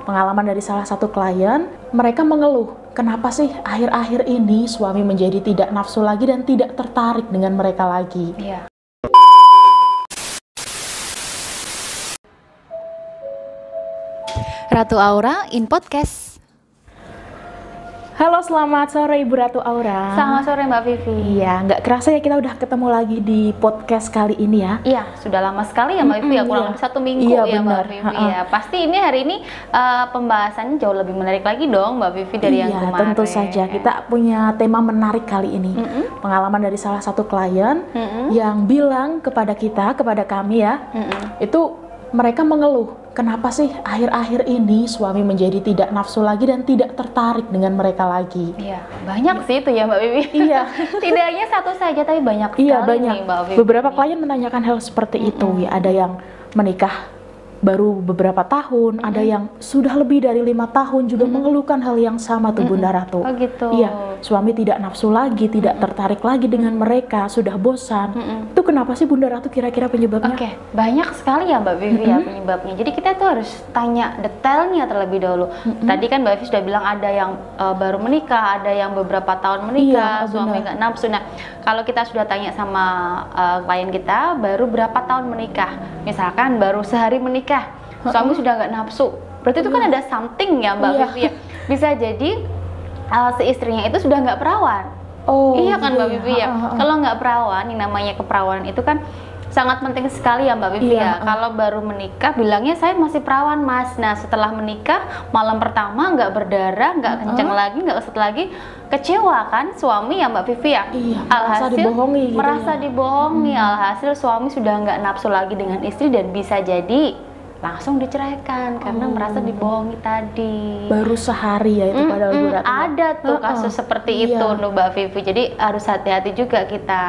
pengalaman dari salah satu klien, mereka mengeluh, kenapa sih akhir-akhir ini suami menjadi tidak nafsu lagi dan tidak tertarik dengan mereka lagi. Iya. Ratu Aura in Podcast. Halo, selamat sore Ibu Ratu Aura. Selamat sore Mbak Vivi. Iya, nggak kerasa ya kita udah ketemu lagi di podcast kali ini ya. Iya, sudah lama sekali ya Mbak Vivi ya, kurang lebih 1 minggu iya, ya benar. Mbak Vivi ya. Pasti ini hari ini pembahasannya jauh lebih menarik lagi dong Mbak Vivi dari yang kemarin. Tentu saja, kita punya tema menarik kali ini. Pengalaman dari salah satu klien yang bilang kepada kita, kepada kami ya, itu mereka mengeluh, kenapa sih akhir-akhir ini suami menjadi tidak nafsu lagi dan tidak tertarik dengan mereka lagi. Iya, banyak sih itu ya Mbak Vivi. Iya. Tidak hanya satu saja tapi banyak sekali Iya, banyak. nih Mbak Vivi. Beberapa klien menanyakan hal seperti itu. Ya, ada yang menikah baru beberapa tahun, ada yang sudah lebih dari 5 tahun juga mengeluhkan hal yang sama tuh Bunda Ratu. Oh gitu. Iya, suami tidak nafsu lagi, tidak tertarik lagi dengan mereka, sudah bosan. Itu kenapa sih Bunda Ratu kira-kira penyebabnya? Oke, banyak sekali ya Mbak Vivi ya penyebabnya. Jadi kita tuh harus tanya detailnya terlebih dahulu. Tadi kan Mbak Vivi sudah bilang ada yang baru menikah, ada yang beberapa tahun menikah, suami nggak nafsu. Nah, kalau kita sudah tanya sama klien kita, baru berapa tahun menikah, misalkan baru sehari menikah, suami sudah nggak nafsu, berarti itu kan ada something ya Mbak Vivi ya. Bisa jadi si istrinya itu sudah nggak perawan. Oh, iya kan Mbak Vivi ya. Kalau nggak perawan, yang namanya keperawanan itu kan sangat penting sekali ya Mbak Vivi ya. Kalau baru menikah bilangnya saya masih perawan Mas. Nah setelah menikah malam pertama nggak berdarah, nggak kenceng lagi, nggak keset lagi, kecewa kan suami ya Mbak Vivi ya. Iya, Alhasil dibohongi gitu merasa dibohongi. Alhasil suami sudah nggak nafsu lagi dengan istri dan bisa jadi langsung diceraikan karena merasa dibohongi tadi. Baru sehari ya itu padahal Bu Ratu. Ada tuh kasus seperti itu loh Mbak Vivi. Jadi harus hati-hati juga kita.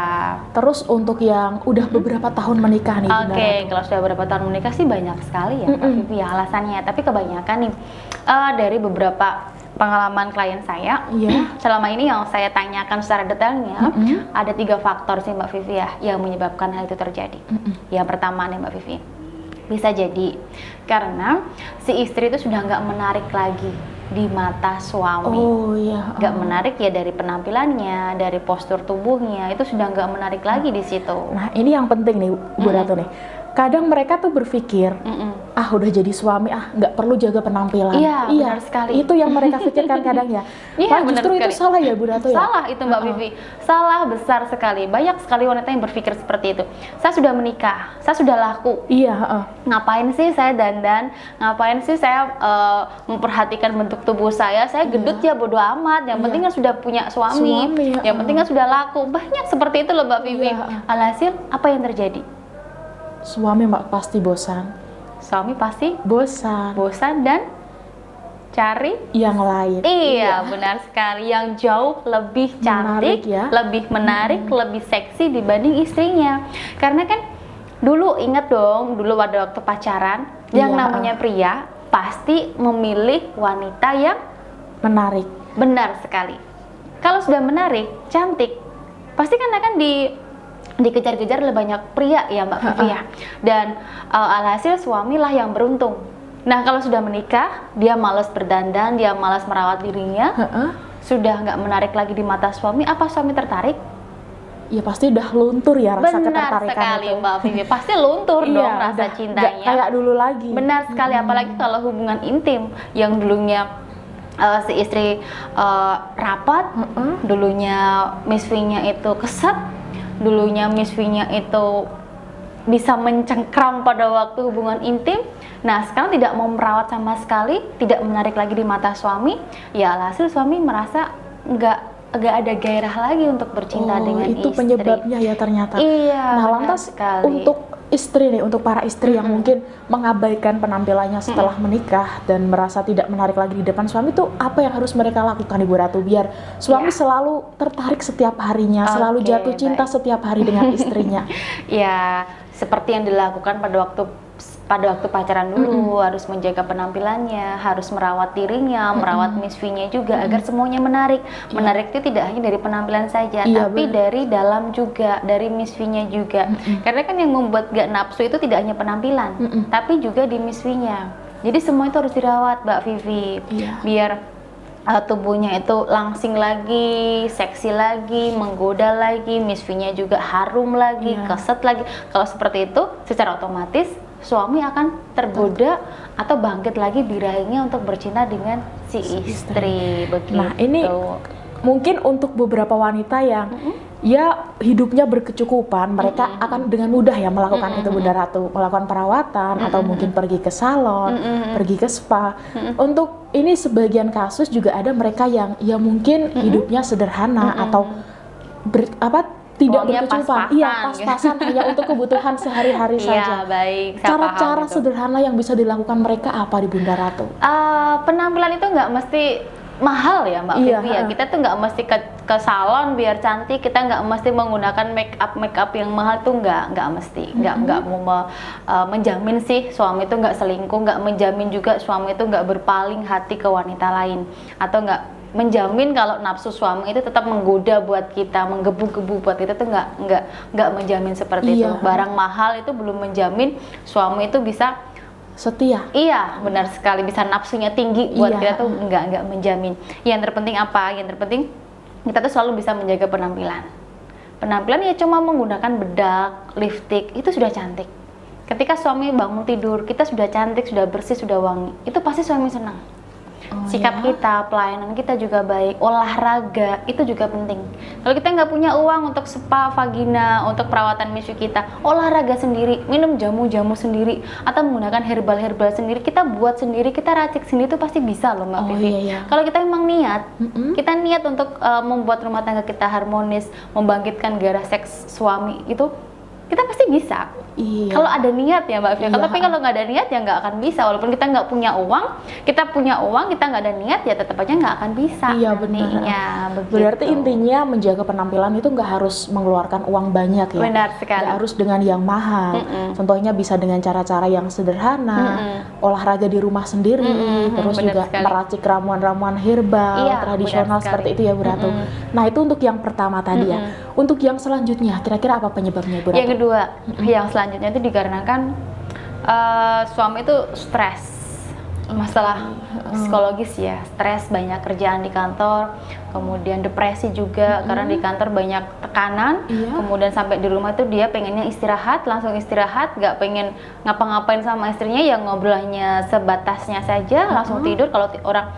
Terus untuk yang udah beberapa tahun menikah nih Bunda Ratu. Kalau sudah beberapa tahun menikah sih banyak sekali ya Mbak Vivi ya alasannya. Tapi kebanyakan nih dari beberapa pengalaman klien saya, selama ini yang saya tanyakan secara detailnya, ada 3 faktor sih Mbak Vivi ya yang menyebabkan hal itu terjadi. Yang pertama nih Mbak Vivi, bisa jadi karena si istri itu sudah nggak menarik lagi di mata suami. Nggak menarik ya dari penampilannya, dari postur tubuhnya, itu sudah nggak menarik lagi di situ. Nah ini yang penting nih Bu Ratu nih. Kadang mereka tuh berpikir, udah jadi suami, nggak perlu jaga penampilan. Iya, benar sekali. Itu yang mereka pikirkan kadang ya. Iya, justru itu salah ya Bu Ratu ya? Salah itu Mbak Vivi. Salah besar sekali. Banyak sekali wanita yang berpikir seperti itu. Saya sudah menikah, saya sudah laku. Ngapain sih saya dandan? Ngapain sih saya memperhatikan bentuk tubuh saya? Saya gendut ya bodo amat. Yang penting kan sudah punya suami. Yang penting kan sudah laku. Banyak seperti itu loh Mbak Vivi. Alhasil apa yang terjadi? Suami pasti bosan. Suami pasti bosan dan cari yang lain. Iya, benar sekali. Yang jauh lebih cantik, lebih menarik, lebih seksi dibanding istrinya. Karena kan dulu ingat dong, dulu pada waktu pacaran, yang namanya pria pasti memilih wanita yang menarik. Benar sekali. Kalau sudah menarik, cantik, pasti kan akan dikejar-kejar oleh banyak pria ya Mbak Vivi ya. Dan alhasil suamilah yang beruntung. Nah kalau sudah menikah, dia malas berdandan, dia malas merawat dirinya, sudah nggak menarik lagi di mata suami. Apa suami tertarik? Ya pasti udah luntur ya rasa ketertarikan. Benar sekali Mbak Vivi, pasti luntur dong rasa cintanya. Gak kayak dulu lagi. Benar sekali, apalagi kalau hubungan intim yang dulunya si istri rapat, dulunya misfinya itu keset, dulunya Miss V-nya itu bisa mencengkram pada waktu hubungan intim. Nah sekarang tidak mau merawat sama sekali, tidak menarik lagi di mata suami. Ya alhasil suami merasa nggak ada gairah lagi untuk bercinta dengan istri. Itu penyebabnya ya ternyata. Iya. Nah lantas untuk istri nih, untuk para istri yang mungkin mengabaikan penampilannya setelah menikah dan merasa tidak menarik lagi di depan suami, tuh apa yang harus mereka lakukan Ibu Ratu biar suami selalu tertarik setiap harinya, selalu jatuh cinta setiap hari dengan istrinya? Ya seperti yang dilakukan pada waktu pacaran dulu, harus menjaga penampilannya, harus merawat dirinya, merawat Miss V-nya juga agar semuanya menarik. Menarik itu tidak hanya dari penampilan saja, tapi dari dalam juga, dari Miss V-nya juga. Karena kan yang membuat gak nafsu itu tidak hanya penampilan, tapi juga di Miss V-nya. Jadi semua itu harus dirawat, Mbak Vivi. Biar tubuhnya itu langsing lagi, seksi lagi, menggoda lagi, Miss V-nya juga harum lagi, keset lagi. Kalau seperti itu, secara otomatis suami akan tergoda atau bangkit lagi birahinya untuk bercinta dengan si istri. Begitu. Nah, ini mungkin untuk beberapa wanita yang ya hidupnya berkecukupan, mereka akan dengan mudah ya melakukan itu, Bunda Ratu, melakukan perawatan atau mungkin pergi ke salon, pergi ke spa. Untuk ini sebagian kasus juga ada mereka yang ya mungkin hidupnya sederhana atau tidak berkecukupan, pas-pasan hanya untuk kebutuhan sehari-hari saja. Baik. Cara-cara sederhana yang bisa dilakukan mereka apa di Bunda Ratu? Penampilan itu nggak mesti mahal ya Mbak Vivi ya. Kita tuh nggak mesti ke salon biar cantik, kita nggak mesti menggunakan make up yang mahal tuh nggak mesti. Nggak mau menjamin sih suami itu nggak selingkuh, nggak menjamin juga suami itu nggak berpaling hati ke wanita lain, atau nggak menjamin kalau nafsu suami itu tetap menggoda buat kita, menggebu-gebu buat kita tuh nggak menjamin seperti itu. Barang mahal itu belum menjamin suami itu bisa setia. Iya, benar sekali. Bisa nafsunya tinggi buat kita tuh nggak menjamin. Yang terpenting apa? Yang terpenting kita tuh selalu bisa menjaga penampilan. Penampilan ya cuma menggunakan bedak, lipstik, itu sudah cantik. Ketika suami bangun tidur, kita sudah cantik, sudah bersih, sudah wangi, itu pasti suami senang. Sikap kita, pelayanan kita juga baik, olahraga itu juga penting. Kalau kita nggak punya uang untuk spa vagina, untuk perawatan misu kita, olahraga sendiri, minum jamu-jamu sendiri, atau menggunakan herbal-herbal sendiri, kita buat sendiri, kita racik sendiri, itu pasti bisa loh Mbak Vivi. Kalau kita memang niat, kita niat untuk membuat rumah tangga kita harmonis, membangkitkan gairah seks suami, itu kita pasti bisa. Kalau ada niat ya Mbak Vivi. Tapi kalau nggak ada niat ya nggak akan bisa. Walaupun kita nggak punya uang, kita nggak ada niat ya tetap aja nggak akan bisa. Iya benar. Berarti intinya menjaga penampilan itu nggak harus mengeluarkan uang banyak ya. Benar sekali. Nggak harus dengan yang mahal. Contohnya bisa dengan cara-cara yang sederhana, olahraga di rumah sendiri, terus juga meracik ramuan-ramuan herbal tradisional seperti itu ya Bu Ratu. Nah itu untuk yang pertama tadi ya. Untuk yang selanjutnya, kira-kira apa penyebabnya Bu Ratu? Yang kedua, yang selanjutnya itu dikarenakan suami itu stres, masalah psikologis ya, stres, banyak kerjaan di kantor, kemudian depresi juga karena di kantor banyak tekanan, kemudian sampai di rumah itu dia pengennya istirahat, langsung istirahat, nggak pengen ngapa-ngapain sama istrinya, yang ngobrolnya sebatasnya saja, langsung tidur. Kalau orang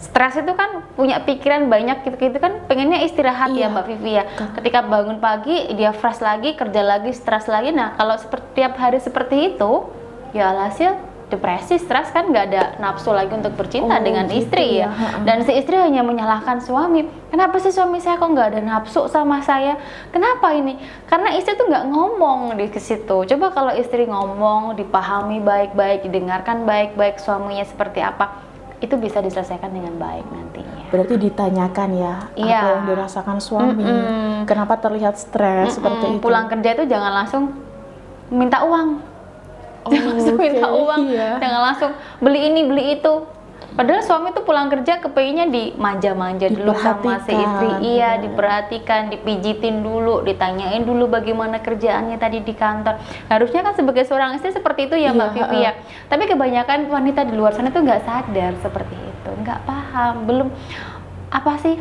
stres itu kan punya pikiran banyak gitu kan, pengennya istirahat ya Mbak Vivi ya. Ketika bangun pagi dia fresh lagi, kerja lagi, stres lagi. Nah kalau setiap hari seperti itu ya alhasil depresi, stres, kan nggak ada nafsu lagi untuk bercinta dengan istri ya. Dan si istri hanya menyalahkan suami, kenapa sih suami saya kok nggak ada nafsu sama saya, kenapa ini? Karena istri tuh nggak ngomong di situ. Coba kalau istri ngomong, dipahami baik-baik, didengarkan baik-baik suaminya seperti apa, itu bisa diselesaikan dengan baik nantinya. Berarti ditanyakan ya apa yang dirasakan suami, kenapa terlihat stres seperti itu. Pulang kerja itu jangan langsung minta uang, jangan langsung minta uang, jangan langsung beli ini beli itu. Padahal suami tuh pulang kerja kepengennya dimanja-manja dulu sama si istri, diperhatikan, dipijitin dulu, ditanyain dulu bagaimana kerjaannya tadi di kantor. Harusnya kan sebagai seorang istri seperti itu ya Mbak Vivi ya. Tapi kebanyakan wanita di luar sana tuh nggak sadar seperti itu, nggak paham, belum apa sih?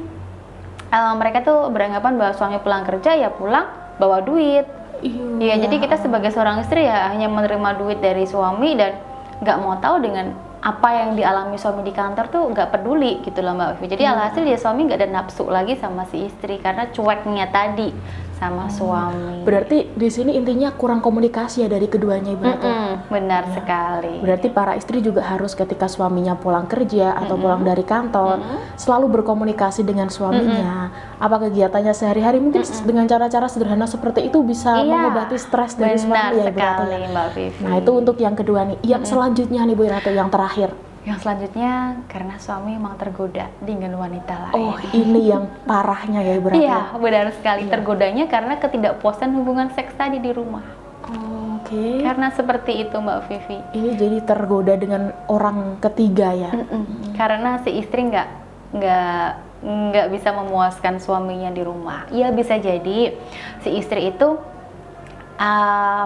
Mereka tuh beranggapan bahwa suami pulang kerja ya pulang bawa duit. Iya, jadi kita sebagai seorang istri ya hanya menerima duit dari suami dan nggak mau tahu dengan apa yang dialami suami di kantor tuh nggak peduli gitu loh Mbak Vivi. Jadi alhasil dia suami nggak ada nafsu lagi sama si istri karena cueknya tadi sama suami. Berarti di sini intinya kurang komunikasi ya dari keduanya Ibu Ratu. Benar sekali. Berarti para istri juga harus ketika suaminya pulang kerja atau pulang dari kantor selalu berkomunikasi dengan suaminya. Apa kegiatannya sehari-hari, mungkin dengan cara-cara sederhana seperti itu bisa mengobati stres dari suami ya Ibu Ratu. Mbak Vivi. Nah itu untuk yang kedua nih. Yang selanjutnya nih Bu Ratu, yang terakhir. Yang selanjutnya karena suami memang tergoda dengan wanita lain. Oh, ini yang parahnya ya Ibu Ratu. Iya, benar sekali. Tergodanya karena ketidakpuasan hubungan seks tadi di rumah. Karena seperti itu Mbak Vivi. Ini jadi tergoda dengan orang ketiga ya. Karena si istri nggak bisa memuaskan suaminya di rumah. Ya bisa jadi si istri itu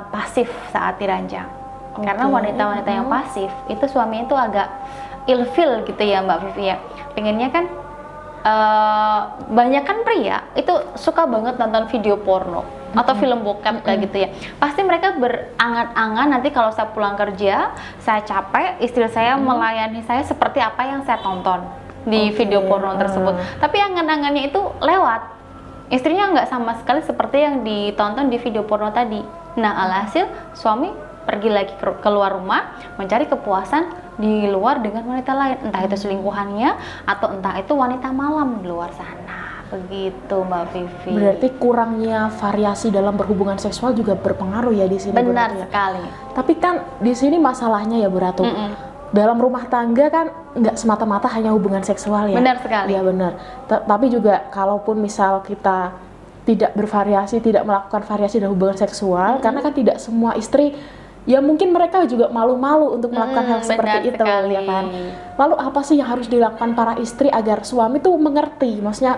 pasif saat diranjang. Karena wanita-wanita yang pasif itu suami itu agak ilfil gitu ya Mbak Vivi ya. Pengennya kan banyak kan pria itu suka banget nonton video porno atau film bokep kayak gitu ya. Pasti mereka berangan-angan nanti kalau saya pulang kerja, saya capek, istri saya melayani saya seperti apa yang saya tonton di video porno tersebut. Tapi angan-angannya itu lewat. Istrinya nggak sama sekali seperti yang ditonton di video porno tadi. Nah, alhasil suami pergi lagi keluar rumah mencari kepuasan di luar dengan wanita lain, entah itu selingkuhannya atau entah itu wanita malam di luar sana. Begitu Mbak Vivi. Berarti kurangnya variasi dalam berhubungan seksual juga berpengaruh ya di sini. Benar sekali. Tapi kan di sini masalahnya ya Bu Ratu, dalam rumah tangga kan nggak semata-mata hanya hubungan seksual ya. Benar sekali. Ya benar. Tapi juga kalaupun misal kita tidak bervariasi, tidak melakukan variasi dalam hubungan seksual, karena kan tidak semua istri, ya mungkin mereka juga malu-malu untuk melakukan hal seperti itu, ya kan. Lalu apa sih yang harus dilakukan para istri agar suami tuh mengerti? Maksudnya,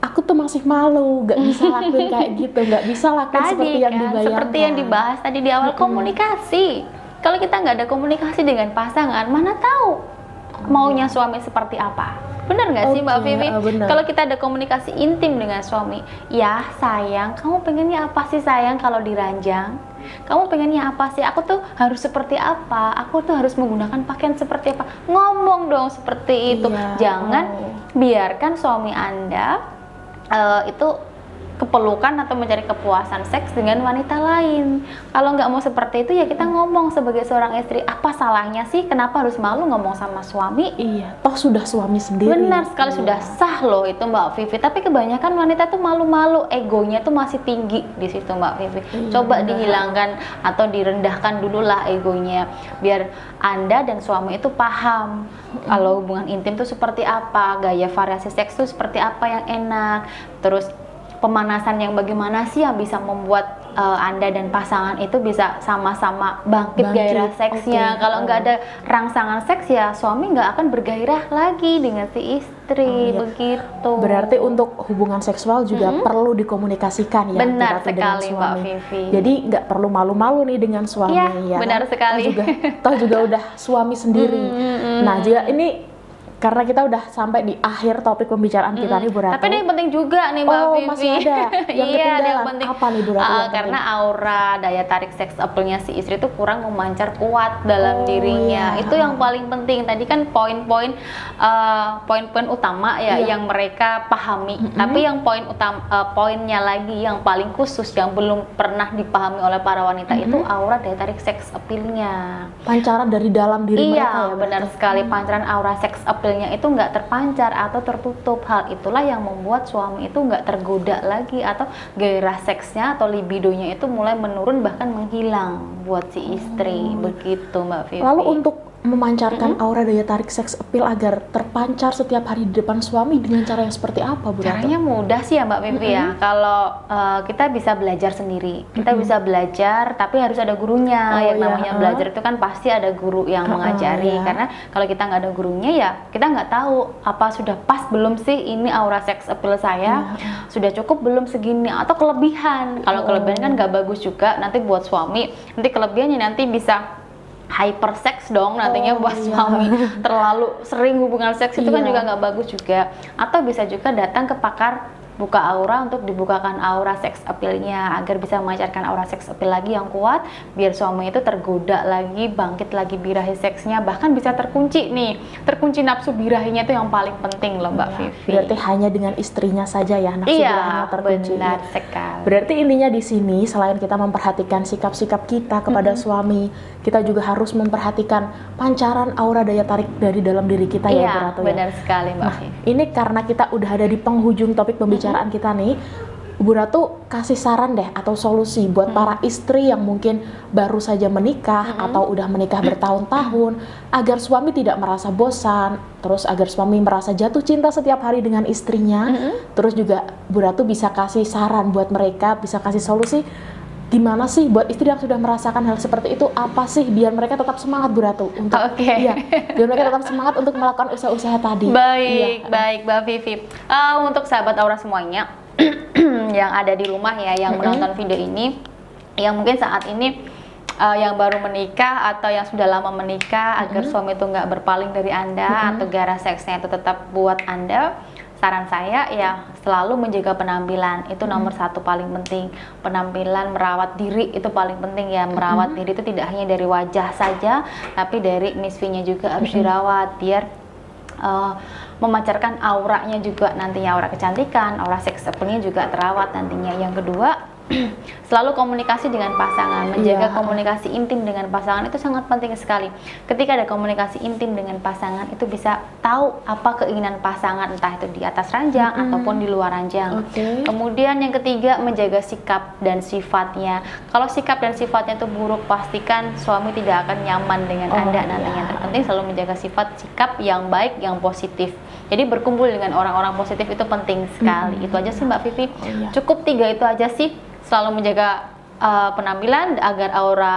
aku tuh masih malu, nggak bisa lakuin kayak gitu, nggak bisa lakuin Tadi seperti yang kan, dibayangkan. seperti yang dibahas tadi di awal, komunikasi. Kalau kita nggak ada komunikasi dengan pasangan, mana tahu maunya suami seperti apa? Benar nggak sih Mbak Vivi? Kalau kita ada komunikasi intim dengan suami, ya sayang, kamu pengennya apa sih sayang kalau diranjang? Kamu pengennya apa sih? Aku tuh harus seperti apa? Aku tuh harus menggunakan pakaian seperti apa? Ngomong dong seperti itu. Jangan biarkan suami Anda itu kepelukan atau mencari kepuasan seks dengan wanita lain. Kalau nggak mau seperti itu ya kita ngomong sebagai seorang istri, apa salahnya sih? Kenapa harus malu ngomong sama suami? Iya, toh sudah suami sendiri. Benar sekali, sudah sah loh itu Mbak Vivi. Tapi kebanyakan wanita tuh malu-malu, egonya tuh masih tinggi di situ Mbak Vivi. Coba dihilangkan atau direndahkan dulu lah egonya, biar Anda dan suami itu paham kalau hubungan intim tuh seperti apa, gaya variasi seks tuh seperti apa yang enak, terus pemanasan yang bagaimana sih yang bisa membuat Anda dan pasangan itu bisa sama-sama bangkit gairah seksnya. Kalau nggak ada rangsangan seks ya suami nggak akan bergairah lagi dengan si istri. Begitu. Berarti untuk hubungan seksual juga perlu dikomunikasikan ya. Benar sekali Mbak Vivi. Jadi nggak perlu malu-malu nih dengan suami ya. Benar sekali. Toh juga udah suami sendiri. Nah juga ini karena kita udah sampai di akhir topik pembicaraan kita nih Bu Ratu. Tapi ada yang penting juga nih Mbak Vivi. Masih ada yang iya, ada yang penting. Apa nih Bu Ratu? Karena aura daya tarik seks appeal-nya si istri itu kurang memancar kuat dalam dirinya. Itu yang paling penting. Tadi kan poin-poin utama ya yang mereka pahami. Tapi yang poinnya lagi yang paling khusus yang belum pernah dipahami oleh para wanita itu aura daya tarik seks appeal-nya. Pancaran dari dalam diri mereka ya. Iya, benar sekali. Pancaran aura seks appeal itu nggak terpancar atau tertutup. Hal itulah yang membuat suami itu nggak tergoda lagi atau gairah seksnya atau libidonya itu mulai menurun bahkan menghilang buat si istri. Begitu Mbak Vivi. Lalu untuk memancarkan aura daya tarik seks appeal agar terpancar setiap hari di depan suami dengan cara yang seperti apa Bu Ratu? Caranya mudah sih ya Mbak Vivi ya. Kalau kita bisa belajar sendiri, kita bisa belajar tapi harus ada gurunya. Yang namanya belajar itu kan pasti ada guru yang mengajari. Karena kalau kita nggak ada gurunya ya kita nggak tahu apa sudah pas belum sih ini aura seks appeal saya, sudah cukup belum segini atau kelebihan. Kalau kelebihan kan nggak bagus juga nanti buat suami. Nanti kelebihannya nanti bisa hypersex dong nantinya buat suami, terlalu sering hubungan seks itu kan juga nggak bagus juga. Atau bisa juga datang ke pakar buka aura untuk dibukakan aura seks appeal-nya agar bisa memancarkan aura seks appeal lagi yang kuat biar suami itu tergoda lagi, bangkit lagi birahi seksnya, bahkan bisa terkunci terkunci nafsu birahinya itu yang paling penting loh Mbak Vivi. Berarti hanya dengan istrinya saja ya nafsu birahinya terkunci. Benar sekali. Berarti intinya di sini selain kita memperhatikan sikap-sikap kita kepada suami, kita juga harus memperhatikan pancaran aura daya tarik dari dalam diri kita ya Bu Ratu. Benar sekali Mbak Vivi. Ini karena kita udah ada di penghujung topik pembicaraan kita nih, Bu Ratu kasih saran deh atau solusi buat para istri yang mungkin baru saja menikah atau udah menikah bertahun-tahun agar suami tidak merasa bosan, terus agar suami merasa jatuh cinta setiap hari dengan istrinya. Terus juga Bu Ratu bisa kasih saran buat mereka, bisa kasih solusi gimana sih buat istri yang sudah merasakan hal seperti itu, apa sih biar mereka tetap semangat Bu Ratu untuk biar mereka tetap semangat untuk melakukan usaha-usaha tadi. Baik Mbak Vivi. Untuk sahabat aura semuanya yang ada di rumah ya yang menonton video ini, yang mungkin saat ini yang baru menikah atau yang sudah lama menikah, agar suami itu nggak berpaling dari Anda atau gairah seksnya itu tetap buat Anda, saran saya ya selalu menjaga penampilan. Itu nomor satu paling penting. Penampilan, merawat diri itu paling penting ya. Merawat diri itu tidak hanya dari wajah saja, tapi dari misfinya juga harus dirawat biar memancarkan auranya juga, nantinya aura kecantikan, aura seks appeal-nya juga terawat nantinya. Yang kedua, selalu komunikasi dengan pasangan, menjaga komunikasi intim dengan pasangan itu sangat penting sekali. Ketika ada komunikasi intim dengan pasangan, itu bisa tahu apa keinginan pasangan, entah itu di atas ranjang ataupun di luar ranjang. Kemudian yang ketiga, menjaga sikap dan sifatnya. Kalau sikap dan sifatnya itu buruk, pastikan suami tidak akan nyaman dengan Anda nantinya. Terpenting selalu menjaga sifat, sikap yang baik, yang positif. Jadi berkumpul dengan orang-orang positif itu penting sekali. Itu aja sih Mbak Vivi. Cukup 3 itu aja sih. Selalu menjaga penampilan agar aura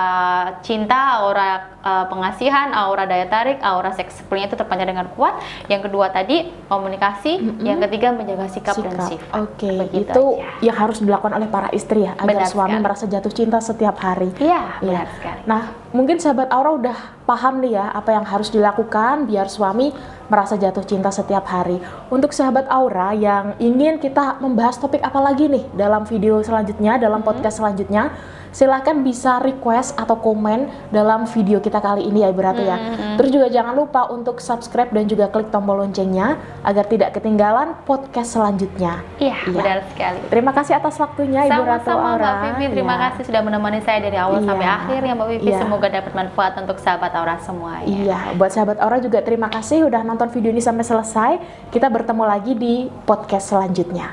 cinta, aura pengasihan, aura daya tarik, aura seks appeal-nya itu terpancar dengan kuat. Yang kedua tadi komunikasi, yang ketiga menjaga sikap dan sifat. Itu aja yang harus dilakukan oleh para istri ya, agar suami merasa jatuh cinta setiap hari. Iya, benar sekali. Nah, mungkin sahabat Aura udah paham nih ya apa yang harus dilakukan biar suami merasa jatuh cinta setiap hari. Untuk sahabat Aura yang ingin kita membahas topik apa lagi nih dalam video selanjutnya, dalam podcast selanjutnya, silahkan bisa request atau komen dalam video kita kali ini ya Ibu Ratu ya. Terus juga jangan lupa untuk subscribe dan juga klik tombol loncengnya agar tidak ketinggalan podcast selanjutnya. Iya, benar sekali. Terima kasih atas waktunya Ibu Ratu Aura. Mbak Vivi, terima kasih sudah menemani saya dari awal sampai akhir ya Mbak Vivi. Semoga dapat manfaat untuk sahabat Aura semua ya. Iya, buat sahabat Aura juga terima kasih udah nonton video ini sampai selesai. Kita bertemu lagi di podcast selanjutnya.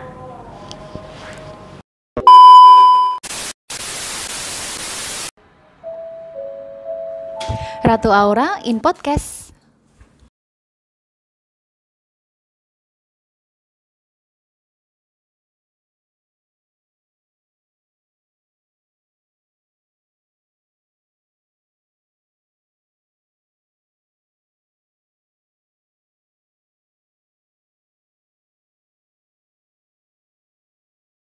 Ratu Aura in Podcast.